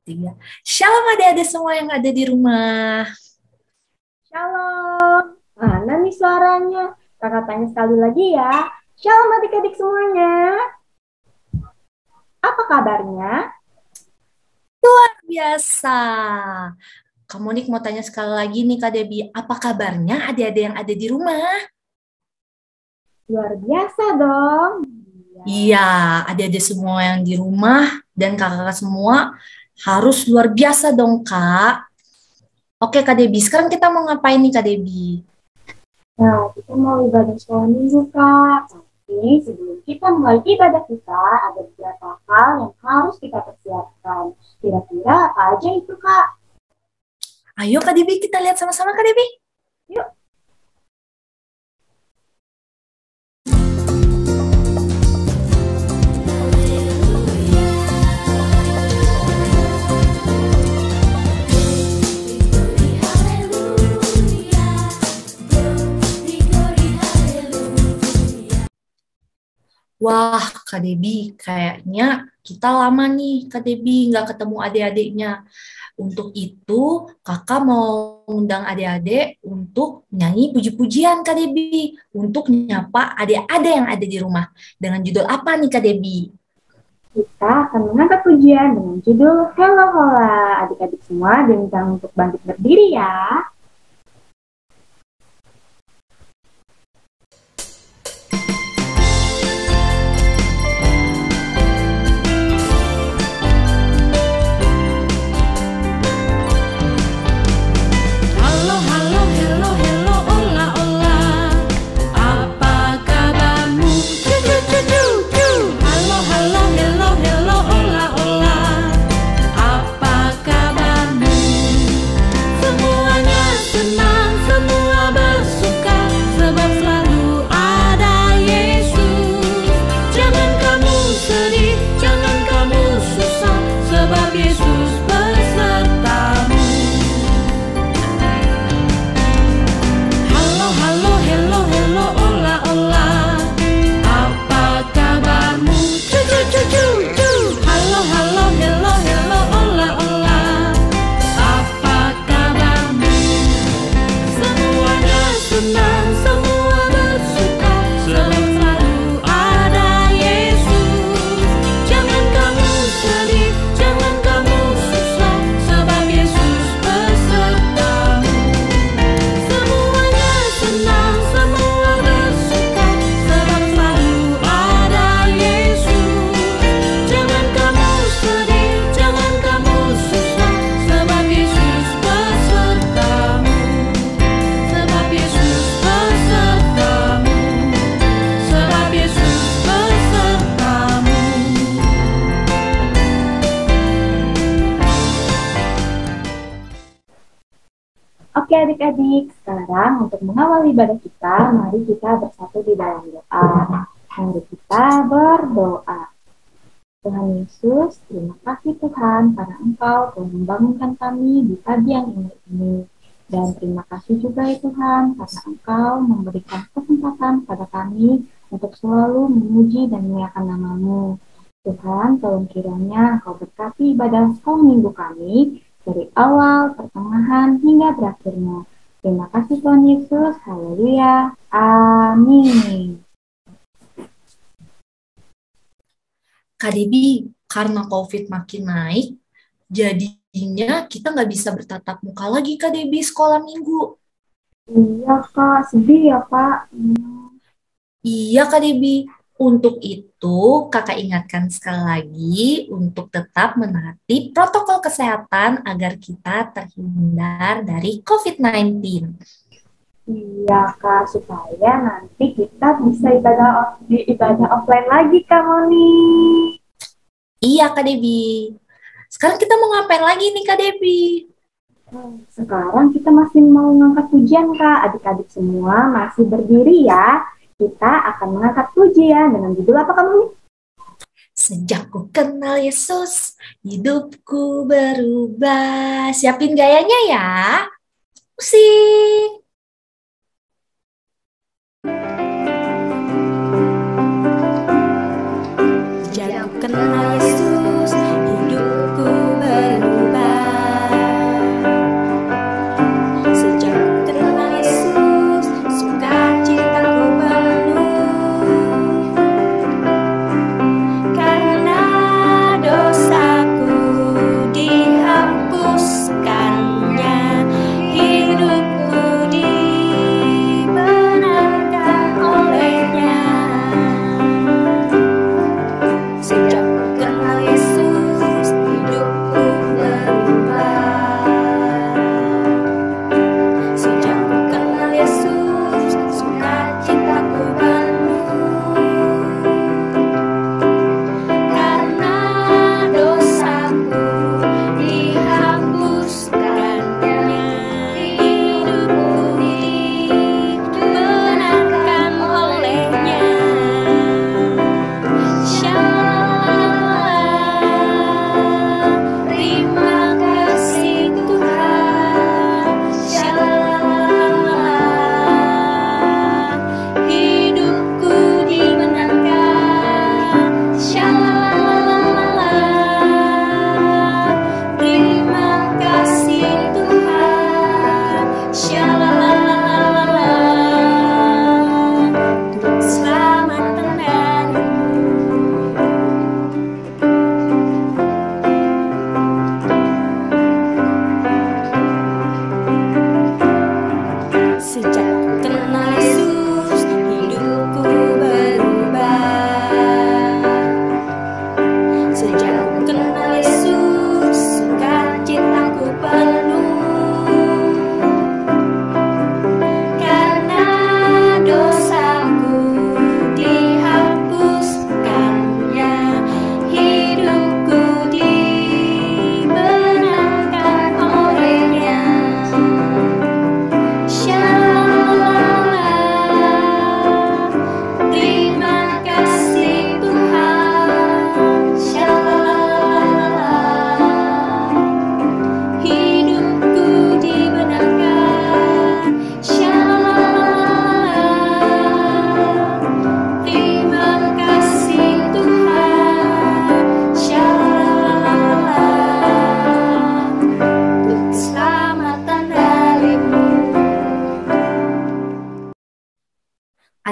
Tiga. Shalom adik-adik semua yang ada di rumah. Shalom, mana nih suaranya? Kakak tanya sekali lagi ya. Shalom adik-adik semuanya. Apa kabarnya? Luar biasa. Kamu nih mau tanya sekali lagi nih Kak Debbie, apa kabarnya adik-adik yang ada di rumah? Luar biasa dong. Iya, adik-adik semua yang di rumah dan kakak-kakak semua harus luar biasa dong Kak. Oke Kak Debbie, sekarang kita mau ngapain nih Kak Debbie? Nah, kita mau ibadah sekolah minggu, Kak. Tapi sebelum kita mulai ibadah kita, ada beberapa hal yang harus kita persiapkan. Kira-kira apa aja itu, Kak? Ayo Kak Debbie, kita lihat sama-sama Kak Debbie. Yuk. Wah, Kak Debbie, kayaknya kita lama nih, Kak Debbie, nggak ketemu adik-adiknya. Untuk itu, kakak mau undang adik-adik untuk nyanyi puji-pujian, Kak Debbie. Untuk nyapa adik-adik yang ada di rumah. Dengan judul apa nih, Kak Debbie? Kita akan mengangkat pujian dengan judul Hello Hola. Adik-adik semua diminta untuk bangkit berdiri ya. Oke adik-adik, sekarang untuk mengawal ibadah kita, mari kita bersatu di dalam doa. Mari kita berdoa. Tuhan Yesus, terima kasih Tuhan karena Engkau telah membangunkan kami di pagi yang indah ini. Dan terima kasih juga ya Tuhan karena Engkau memberikan kesempatan pada kami untuk selalu memuji dan memuliakan nama-Mu. Tuhan, tolong kiranya Engkau berkati ibadah sekolah minggu kami, dari awal, pertengahan, hingga berakhirnya. Terima kasih Tuhan Yesus. Haleluya. Amin. Kak Debbie, karena COVID makin naik, jadinya kita nggak bisa bertatap muka lagi, Kak Debbie, sekolah minggu. Iya Kak, sedih ya Kak. Iya, Kak Debbie. Untuk itu, kakak ingatkan sekali lagi untuk tetap menaati protokol kesehatan agar kita terhindar dari COVID-19. Iya Kak, supaya nanti kita bisa ibadah offline lagi Kak Moni. Iya, Kak Debbie. Sekarang kita mau ngapain lagi nih, Kak Debbie? Sekarang kita masih mau ngangkat pujian Kak. Adik-adik semua masih berdiri ya. Kita akan mengangkat pujian dengan judul apa kamu? Sejak ku kenal Yesus, hidupku berubah. Siapin gayanya ya. Musik. Sejak ku kenal Yesus, hidupku berubah.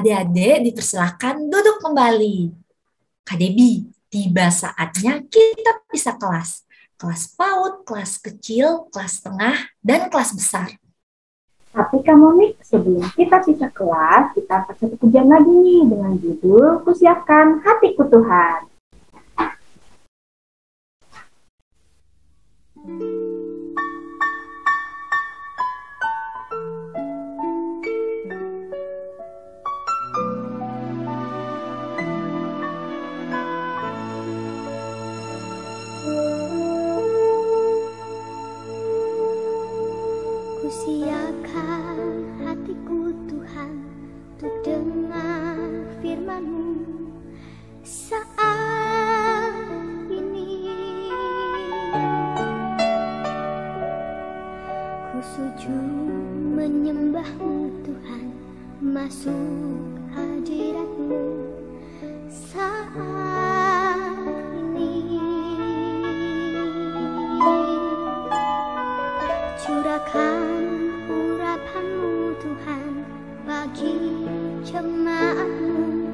Adik-adik dipersilakan duduk kembali. Kak Debi, tiba saatnya kita pisah kelas. Kelas PAUD, kelas kecil, kelas tengah, dan kelas besar. Tapi kamu nih, sebelum kita pisah kelas, kita akan satu pujian lagi nih dengan judul Kusiapkan Hatiku Tuhan. Kusiapkan hatiku Tuhan untuk dengar firman-Mu saat ini. Ku sujud menyembah-Mu Tuhan, masuk hadirat-Mu saat ini. Curahkan urapan-Mu Tuhan bagi jemaat-Mu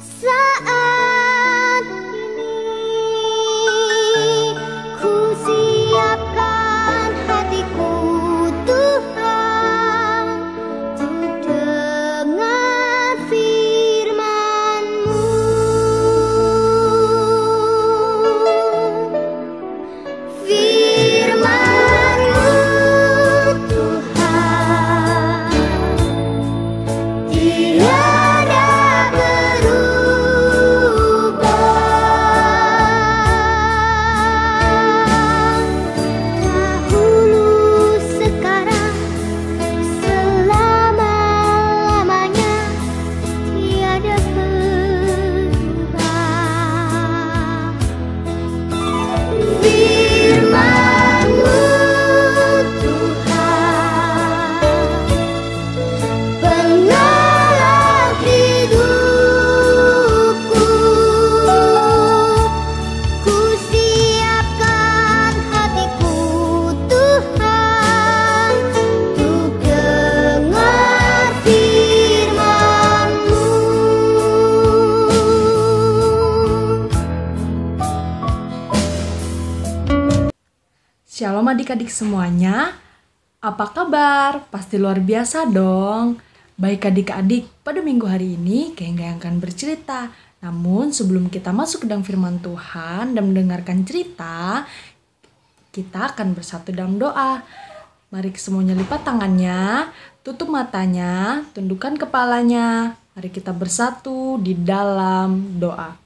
saat ini. Ku siapkan hatiku Tuhan untuk dengar firman-Mu. Firman-Mu Tuhan tiada berubah. Dahulu, sekarang, selama-lamanya tiada berubah. Firman-Mu Tuhan penolong hidupku. Ku siapkan hatiku Tuhan untuk dengar firman-Mu. Shalom adik-adik semuanya, apa kabar? Pasti luar biasa dong. Baik adik-adik, pada minggu hari ini Kengga yang akan bercerita. Namun sebelum kita masuk ke dalam firman Tuhan dan mendengarkan cerita, kita akan bersatu dalam doa. Mari semuanya lipat tangannya, tutup matanya, tundukkan kepalanya. Mari kita bersatu di dalam doa.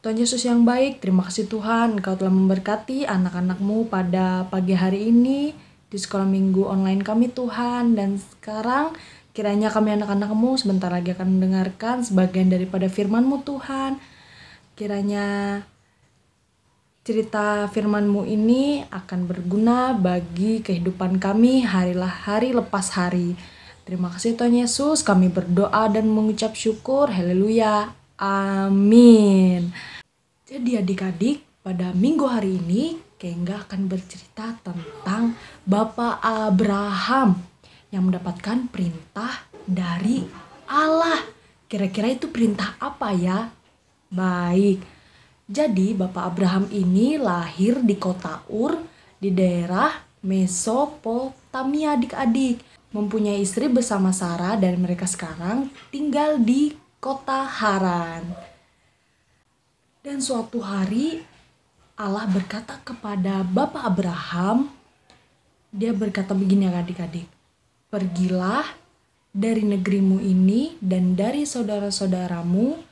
Tuhan Yesus yang baik, terima kasih Tuhan Engkau telah memberkati anak-anak-Mu pada pagi hari ini di sekolah minggu online kami Tuhan. Dan sekarang kiranya kami anak-anak-Mu sebentar lagi akan mendengarkan sebagian daripada firman-Mu Tuhan. Kiranya cerita firman-Mu ini akan berguna bagi kehidupan kami hari lepas hari. Terima kasih Tuhan Yesus, kami berdoa dan mengucap syukur. Haleluya. Amin. Jadi adik-adik, pada minggu hari ini Kengga akan bercerita tentang Bapak Abraham yang mendapatkan perintah dari Allah. Kira-kira itu perintah apa ya? Baik, jadi Bapak Abraham ini lahir di kota Ur di daerah Mesopotamia adik-adik. Mempunyai istri bersama Sarah dan mereka sekarang tinggal di kota Haran. Dan suatu hari Allah berkata kepada Bapak Abraham, dia berkata begini adik-adik, pergilah dari negerimu ini dan dari saudara-saudaramu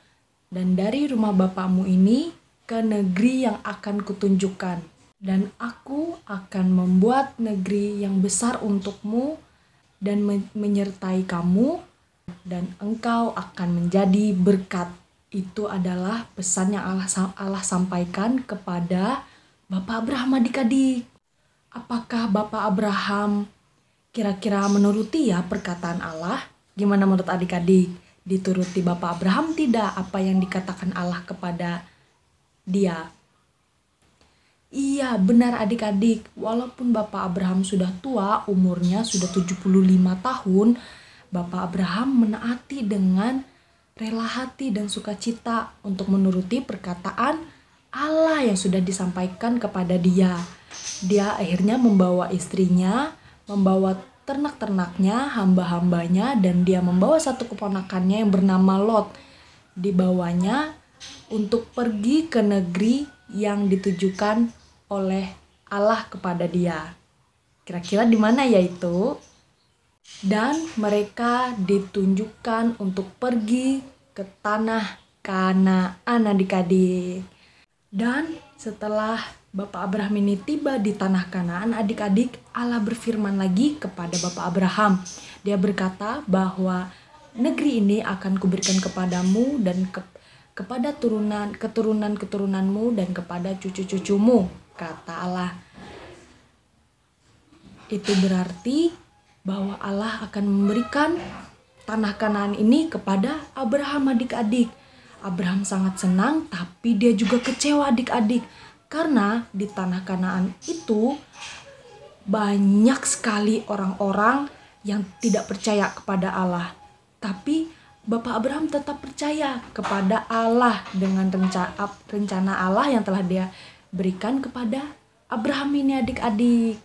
dan dari rumah bapakmu ini ke negeri yang akan kutunjukkan. Dan aku akan membuat negeri yang besar untukmu dan menyertai kamu dan engkau akan menjadi berkat. Itu adalah pesan yang Allah sampaikan kepada Bapak Abraham adik-adik. Apakah Bapak Abraham kira-kira menuruti ya perkataan Allah? Gimana menurut adik-adik? Dituruti Bapak Abraham tidak apa yang dikatakan Allah kepada dia? Iya benar adik-adik, walaupun Bapak Abraham sudah tua, umurnya sudah 75 tahun, Bapak Abraham menaati dengan rela hati dan sukacita untuk menuruti perkataan Allah yang sudah disampaikan kepada dia. Dia akhirnya membawa istrinya, membawa ternak-ternaknya, hamba-hambanya, dan dia membawa satu keponakannya yang bernama Lot. Dibawanya untuk pergi ke negeri yang ditujukan oleh Allah kepada dia. Kira-kira di mana yaitu? Dan mereka ditunjukkan untuk pergi ke tanah Kanaan adik-adik. Dan setelah Bapak Abraham ini tiba di tanah Kanaan, adik-adik, Allah berfirman lagi kepada Bapak Abraham. Dia berkata bahwa negeri ini akan kuberikan kepadamu dan kepada keturunan-keturunanmu dan kepada cucu-cucumu, kata Allah. Itu berarti bahwa Allah akan memberikan tanah Kanaan ini kepada Abraham, adik-adik. Abraham sangat senang, tapi dia juga kecewa, adik-adik. Karena di tanah Kanaan itu banyak sekali orang-orang yang tidak percaya kepada Allah. Tapi Bapak Abraham tetap percaya kepada Allah dengan rencana Allah yang telah dia berikan kepada Abraham ini, adik-adik.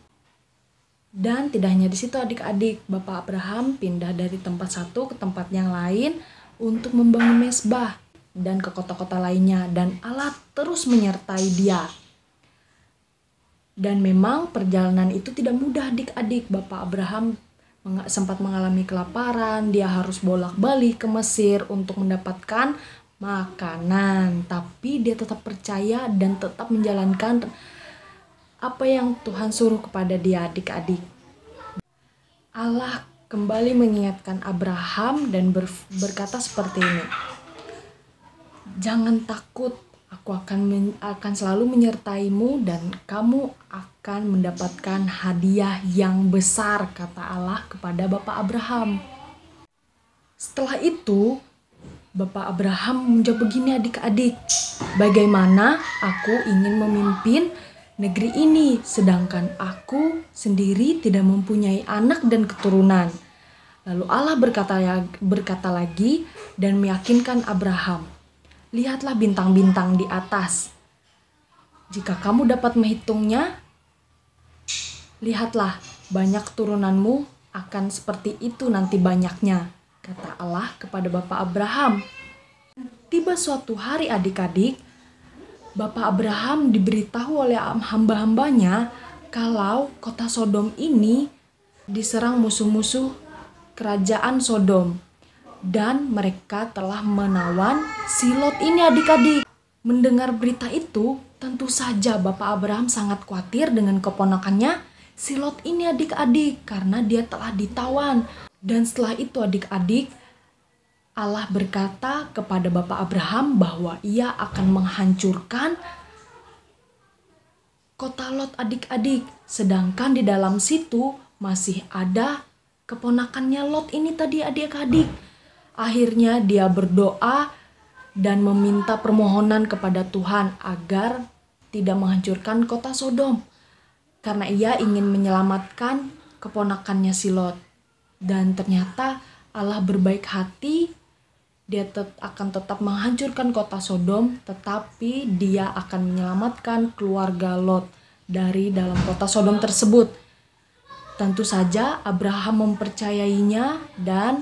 Dan tidak hanya di situ, adik-adik, Bapak Abraham pindah dari tempat satu ke tempat yang lain untuk membangun mezbah dan ke kota-kota lainnya, dan Allah terus menyertai dia. Dan memang perjalanan itu tidak mudah, adik-adik. Bapak Abraham sempat mengalami kelaparan, dia harus bolak-balik ke Mesir untuk mendapatkan makanan, tapi dia tetap percaya dan tetap menjalankan apa yang Tuhan suruh kepada dia, adik-adik. Allah kembali mengingatkan Abraham dan berkata seperti ini. Jangan takut, aku akan selalu menyertaimu dan kamu akan mendapatkan hadiah yang besar, kata Allah kepada Bapak Abraham. Setelah itu, Bapak Abraham menjawab begini, adik-adik. Bagaimana aku ingin memimpin negeri ini, sedangkan aku sendiri tidak mempunyai anak dan keturunan. Lalu Allah berkata lagi dan meyakinkan Abraham. Lihatlah bintang-bintang di atas. Jika kamu dapat menghitungnya, lihatlah banyak keturunanmu akan seperti itu nanti banyaknya, kata Allah kepada Bapak Abraham. Tiba suatu hari, adik-adik, Bapak Abraham diberitahu oleh hamba-hambanya kalau kota Sodom ini diserang musuh-musuh kerajaan Sodom. Dan mereka telah menawan si Lot ini, adik-adik. Mendengar berita itu, tentu saja Bapak Abraham sangat khawatir dengan keponakannya si Lot ini, adik-adik, karena dia telah ditawan. Dan setelah itu, adik-adik, Allah berkata kepada Bapak Abraham bahwa ia akan menghancurkan kota Lot, adik-adik. Sedangkan di dalam situ masih ada keponakannya Lot ini tadi, adik-adik. Akhirnya dia berdoa dan meminta permohonan kepada Tuhan agar tidak menghancurkan kota Sodom. Karena ia ingin menyelamatkan keponakannya si Lot. Dan ternyata Allah berbaik hati. Dia akan tetap menghancurkan kota Sodom, tetapi dia akan menyelamatkan keluarga Lot dari dalam kota Sodom tersebut. Tentu saja Abraham mempercayainya, dan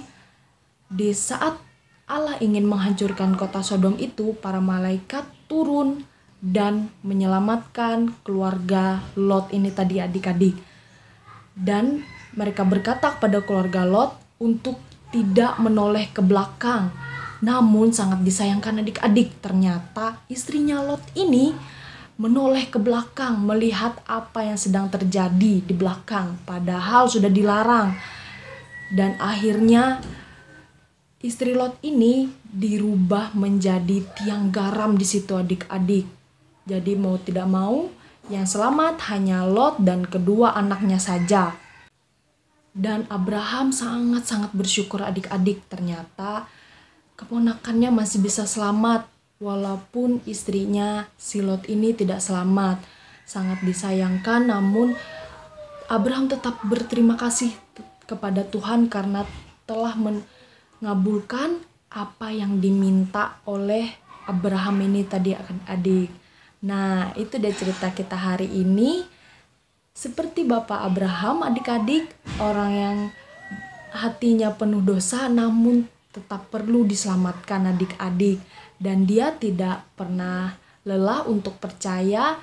di saat Allah ingin menghancurkan kota Sodom itu, para malaikat turun dan menyelamatkan keluarga Lot ini tadi, adik-adik. Dan mereka berkata kepada keluarga Lot untuk tidak menoleh ke belakang. Namun sangat disayangkan, adik-adik, ternyata istrinya Lot ini menoleh ke belakang melihat apa yang sedang terjadi di belakang, padahal sudah dilarang. Dan akhirnya istri Lot ini dirubah menjadi tiang garam di situ, adik-adik. Jadi mau tidak mau, yang selamat hanya Lot dan kedua anaknya saja. Dan Abraham sangat-sangat bersyukur, adik-adik, ternyata keponakannya masih bisa selamat. Walaupun istrinya si Lot ini tidak selamat. Sangat disayangkan, namun Abraham tetap berterima kasih kepada Tuhan karena telah mengabulkan apa yang diminta oleh Abraham ini tadi adik. Nah, itu dia cerita kita hari ini. Seperti Bapak Abraham, adik-adik, orang yang hatinya penuh dosa namun tetap perlu diselamatkan adik-adik. Dan dia tidak pernah lelah untuk percaya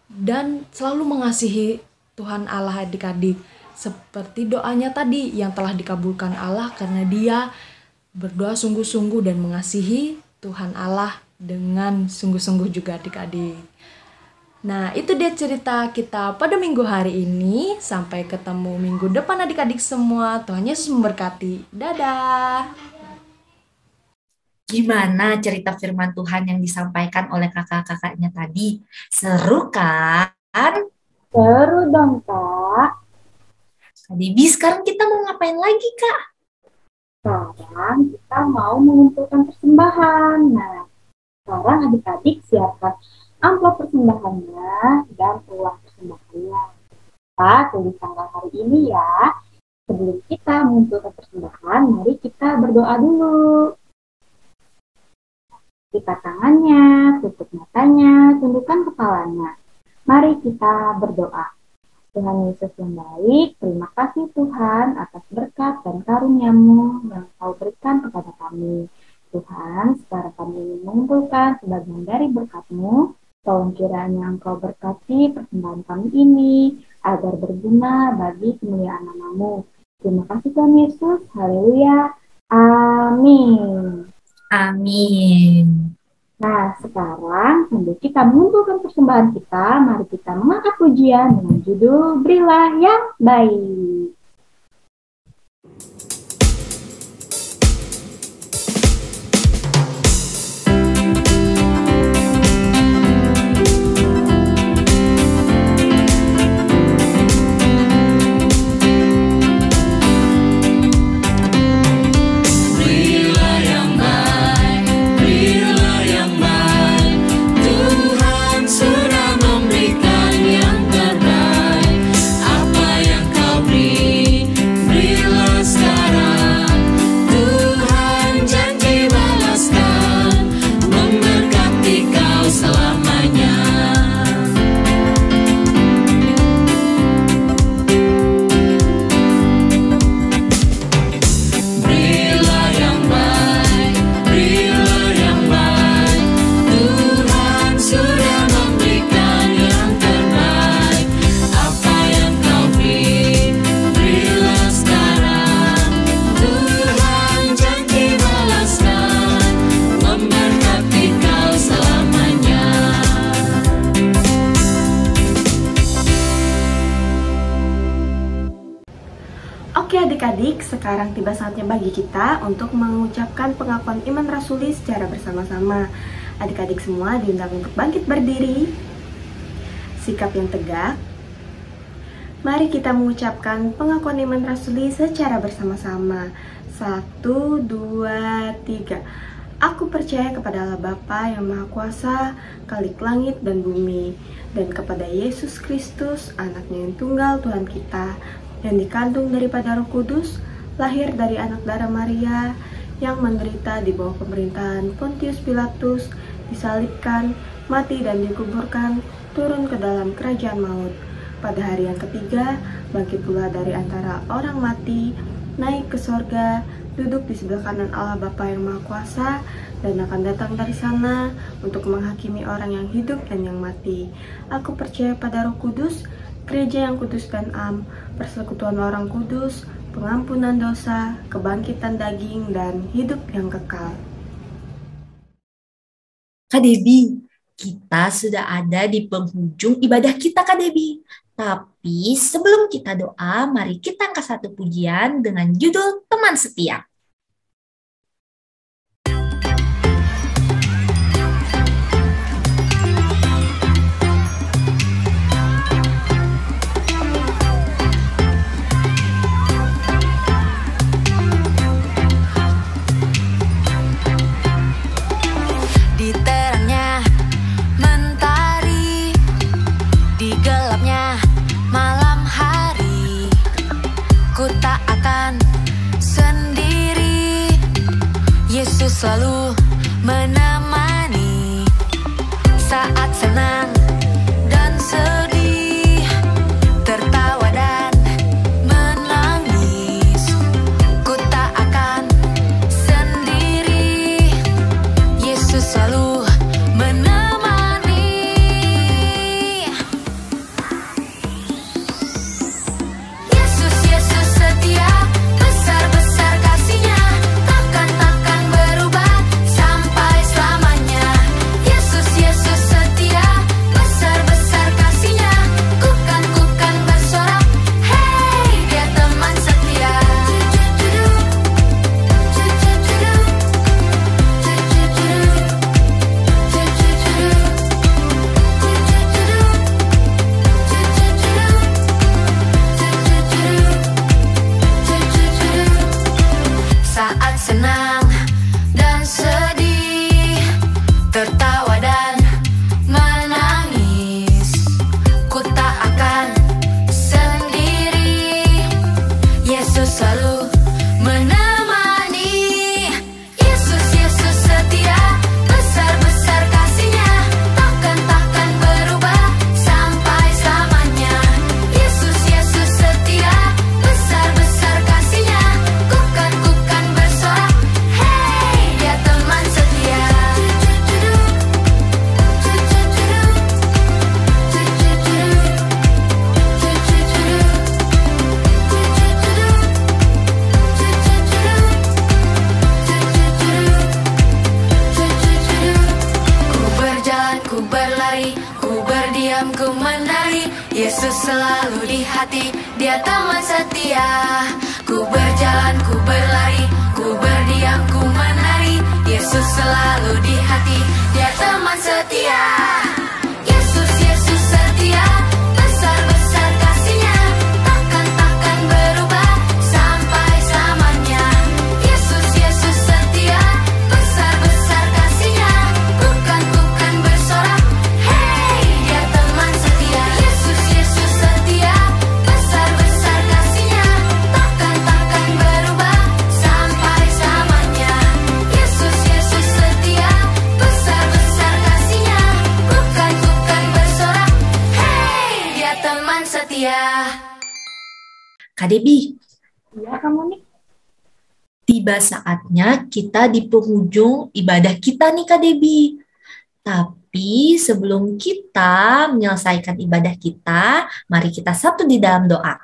dan selalu mengasihi Tuhan Allah adik-adik. Seperti doanya tadi yang telah dikabulkan Allah karena dia berdoa sungguh-sungguh dan mengasihi Tuhan Allah dengan sungguh-sungguh juga adik-adik. Nah, itu dia cerita kita pada minggu hari ini. Sampai ketemu minggu depan adik-adik semua. Tuhan Yesus memberkati. Dadah. Gimana cerita firman Tuhan yang disampaikan oleh kakak-kakaknya tadi? Seru kan? Seru dong, Kak. Kak Debbie, sekarang kita mau ngapain lagi, Kak? Sekarang kita mau mengumpulkan persembahan. Nah, sekarang adik-adik siapkan amplop persembahannya dan uang persembahannya. Kita tulis tanggal hari ini ya. Sebelum kita mengumpulkan persembahan, mari kita berdoa dulu. Lipat tangannya, tutup matanya, tundukkan kepalanya. Mari kita berdoa. Tuhan Yesus yang baik, terima kasih Tuhan atas berkat dan karunia-Mu yang Kau berikan kepada kami. Tuhan, sekarang kami ingin mengumpulkan sebagian dari berkat-Mu. Tolong kiranya Engkau berkati persembahan kami ini, agar berguna bagi kemuliaan nama-Mu. Terima kasih Tuhan Yesus, haleluya, amin. Amin. Nah, sekarang sambil kita mengumpulkan persembahan kita, mari kita mengangkat pujian dengan judul Berilah yang Baik. Oke adik-adik, sekarang tiba saatnya bagi kita untuk mengucapkan pengakuan iman rasuli secara bersama-sama. Adik-adik semua diundang untuk bangkit berdiri, sikap yang tegak. Mari kita mengucapkan pengakuan iman rasuli secara bersama-sama. 1, 2, 3. Aku percaya kepada Allah Bapa yang Maha Kuasa, Khalik langit dan bumi, dan kepada Yesus Kristus, anaknya yang tunggal Tuhan kita, yang dikandung daripada Roh Kudus, lahir dari anak darah Maria, yang menderita di bawah pemerintahan Pontius Pilatus, disalibkan, mati dan dikuburkan, turun ke dalam kerajaan maut. Pada hari yang ketiga, bangkit pula dari antara orang mati, naik ke sorga, duduk di sebelah kanan Allah Bapa yang Maha Kuasa, dan akan datang dari sana untuk menghakimi orang yang hidup dan yang mati. Aku percaya pada Roh Kudus, Gereja yang kudus dan am, persekutuan orang kudus, pengampunan dosa, kebangkitan daging, dan hidup yang kekal. Kak Debbie, kita sudah ada di penghujung ibadah kita, Kak Debbie. Tapi sebelum kita doa, mari kita angkat satu pujian dengan judul Teman Setia. Malam hari ku tak akan selalu di hati, dia teman setia. Ku berjalan, ku berlari, ku berdiam, ku menari. Yesus selalu di hati, dia teman setia. Yesus, Yesus setia, besar-besar kasih-Nya, takkan berubah sampai selamanya. Yesus, Yesus setia, besar-besar kasih-Nya, bukan bersorak, hey, dia teman setia. Yesus, Yesus setia, besar-besar kasih-Nya, takkan berubah sampai selamanya. Yesus, Yesus setia, besar-besar kasih-Nya, bukan bersorak, hey, dia teman setia. Kak Debi, Iya, kamu nih. tiba saatnya kita di penghujung ibadah kita nih Kak Debi. Tapi sebelum kita menyelesaikan ibadah kita, mari kita satu di dalam doa.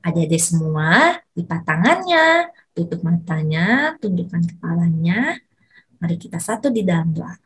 Adik-adik semua, lipat tangannya, tutup matanya, tundukkan kepalanya. Mari kita satu di dalam doa.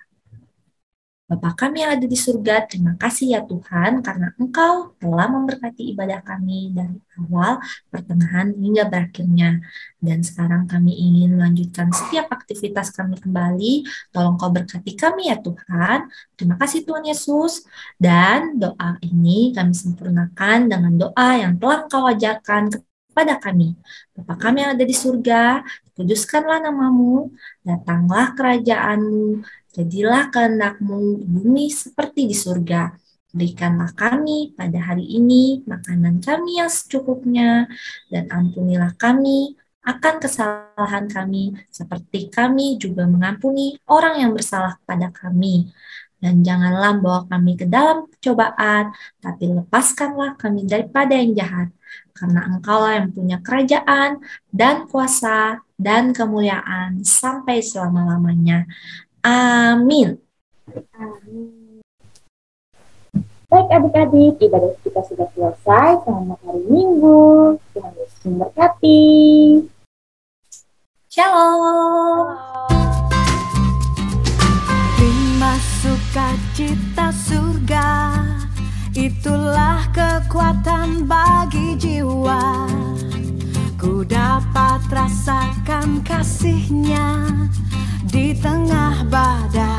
Bapa kami yang ada di surga, terima kasih ya Tuhan karena Engkau telah memberkati ibadah kami dari awal, pertengahan, hingga berakhirnya. Dan sekarang kami ingin melanjutkan setiap aktivitas kami kembali. Tolong Kau berkati kami ya Tuhan. Terima kasih Tuhan Yesus. Dan doa ini kami sempurnakan dengan doa yang telah Kau ajarkan kepada kami. Bapa kami yang ada di surga, kuduskanlah namamu, datanglah kerajaan-Mu, jadilah kehendak-Mu di bumi seperti di surga. Berikanlah kami pada hari ini makanan kami yang secukupnya, dan ampunilah kami akan kesalahan kami, seperti kami juga mengampuni orang yang bersalah kepada kami. Dan janganlah bawa kami ke dalam percobaan, tapi lepaskanlah kami daripada yang jahat. Karena Engkaulah yang punya kerajaan dan kuasa dan kemuliaan sampai selama-lamanya. Amin. Amin. Baik adik-adik, ibadah kita sudah selesai. Selamat hari Minggu. Tuhan Yesus memberkati. Shalom. Terima sukacita surga, itulah kekuatan bagi jiwa. Ku dapat rasakan kasih-Nya di tengah badai.